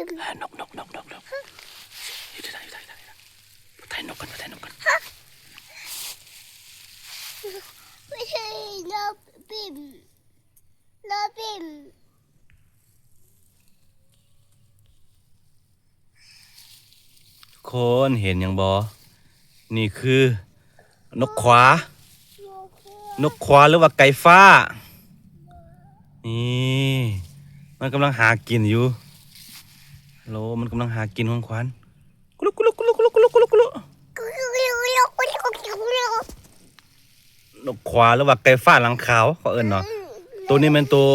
นกอยู่ที่ไหนถ่ายนกกันไม่ใช่นกปิ่มคนเห็นยังบอนี่คือนกขวาหรือว่าไก่ฟ้านี่มันกำลังหากินอยู่ฮัลโหลมันกำลังหากินของขวัญกุลุกนกขวาหรือว่าไก่ฟ้าหลังขาวเขาเอิ้นเนาะตัวนี้เป็นตัว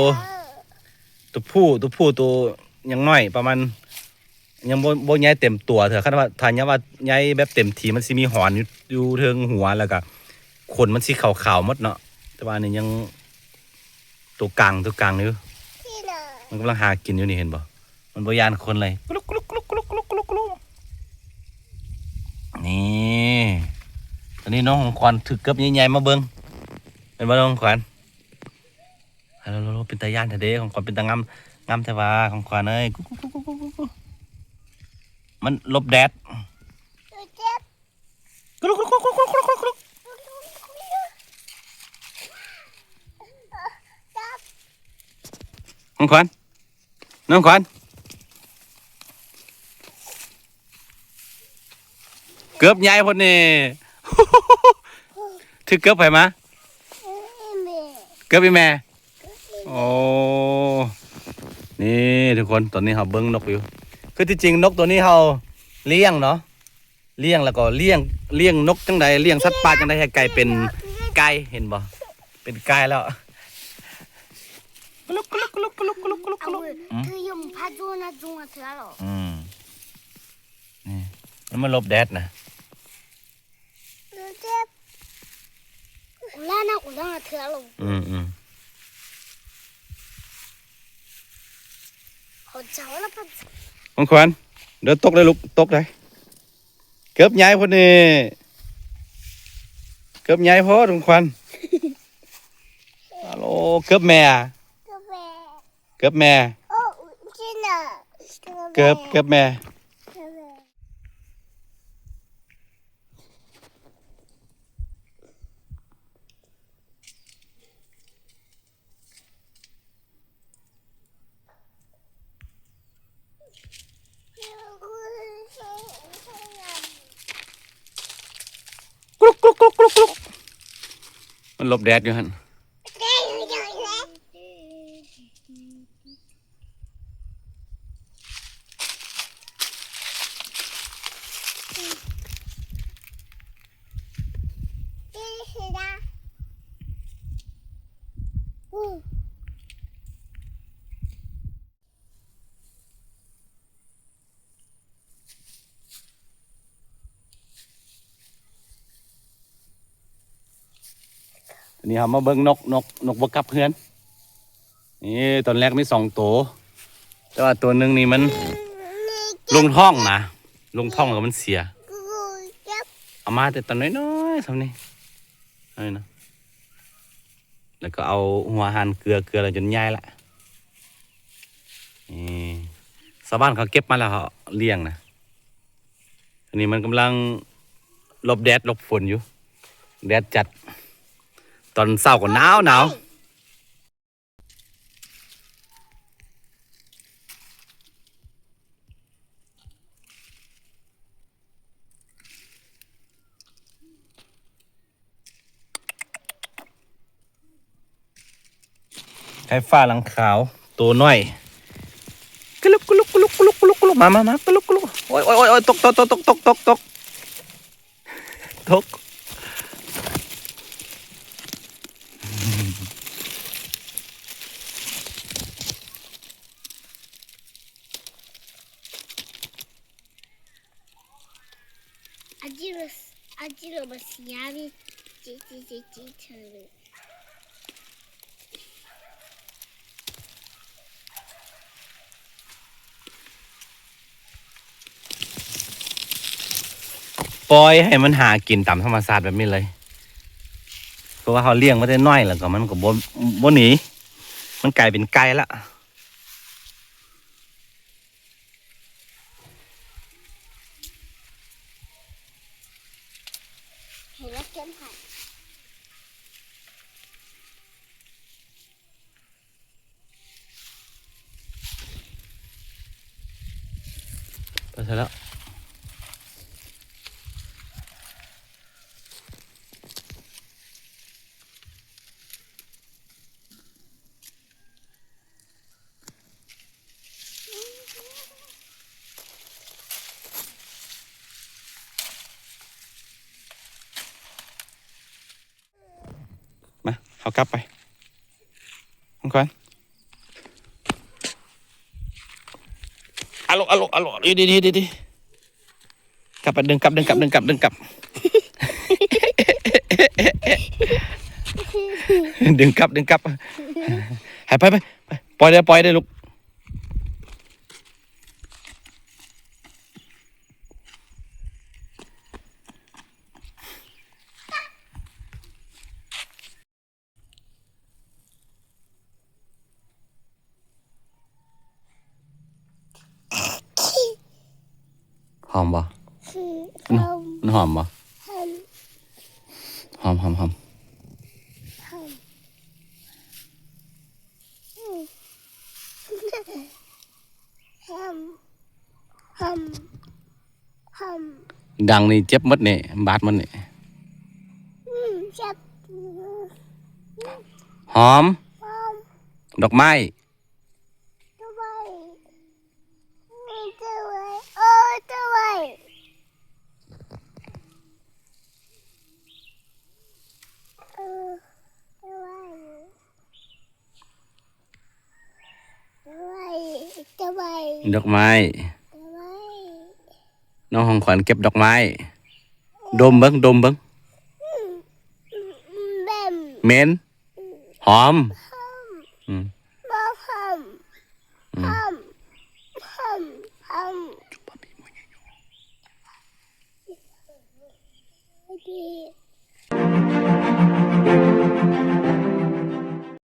ผู้ตัวยังน้อยประมาณยังบ่ใหญ่เต็มตัวเถอะคันว่าถ้าว่าใหญ่แบบเต็มทีมันสิมีหอนอยู่เทิงหัวแล้วก็ขนมันสิขาวๆหมดเนาะแต่ว่านี่ยังตัวกลางอยู่มันกำลังหากินอยู่นี่เห็นบ่มันบ่ยานคนเลยกุลุกนี่ตอนนี้น้องของขวัญถึกกับใหญ่ๆมาเบิ่งเป็นบ่น้องของขวัญฮัลโหลเป็นตาย่านแท้เด้ของขวัญเป็นตางามแท้ว่าของขวัญเอ้ยมันลบแดดกุลุกน้องขวัญเกือบใหญ่พุ่นนี่ ถึกเกือบไปมาเกือบอีแม่โอ้นี่ทุกคนตอนนี้เราเบิ้งนกอยู่คือที่จริงนกตัวนี้เราเลี้ยงเนาะเลี้ยงแล้วก็เลี้ยงนกจังใดเลี้ยงสัตว์ป่าจังใดให้ไก่เป็นไก่เห็นบ่เป็นไก่แล้วกุลุกเธอยังพาจูน่าจูงเธอหรอนี่มันลบแดดนะอุล่าเธอหรอเขาเจ้าแล้วปะของขวัญเดี๋ยวตกเลยลูกตกเลยเกือบใหญ่พอดีเกือบใหญ่พอของขวัญฮัลโหลเกือบแม่เกือบแม่โอ้จริงอ่ะเกือบแม่กุลุกมันหลบแดดอยู่ฮันนี่ครับมาเบิ้งนกบกลับเพื่อนนี่ตอนแรกมี2 ตัวแต่ว่าตัวหนึ่งนี่มันลงท้องนะลงท้องแล้วมันเสียเอามาแต่ตอนน้อยๆสำนี้นี่นะแล้วก็เอาหัวหั่นเกลืออะไรจนใหญ่ละนี่ชาวบ้านเขาเก็บมาแล้วเขาเลี้ยงนะอันนี้มันกำลังหลบแดดหลบฝนอยู่แดดจัดตอนเช้าก็หนาวไก่ฟ้าหลังขาวตัวน้อยกลุกมา กลุกโอ้ยตกอาจิโร่มาสีอาวิจีเธอปล่อยให้มันหากินตามธรรมชาติแบบนี้เลยเพราะว่าเขาเลี้ยงมาได้น้อยแล้วก็มันก็บ่หนีมันกลายเป็นไก่ละ ไปเสร็จแล้วมาเอากลับไปน้องควันอะโลดีกลับไปดึงกลับดึงกลับหายไปปล่อยได้ลูกหอมบ่มันหอมบ่หอมดังนี่เจ็บหมดนี่บาดหมดนี่หอมดอกไม้ดอกไม้น้องของขวัญเก็บดอกไม้ดมเบิ้งเหม็นหอมอืม Okay.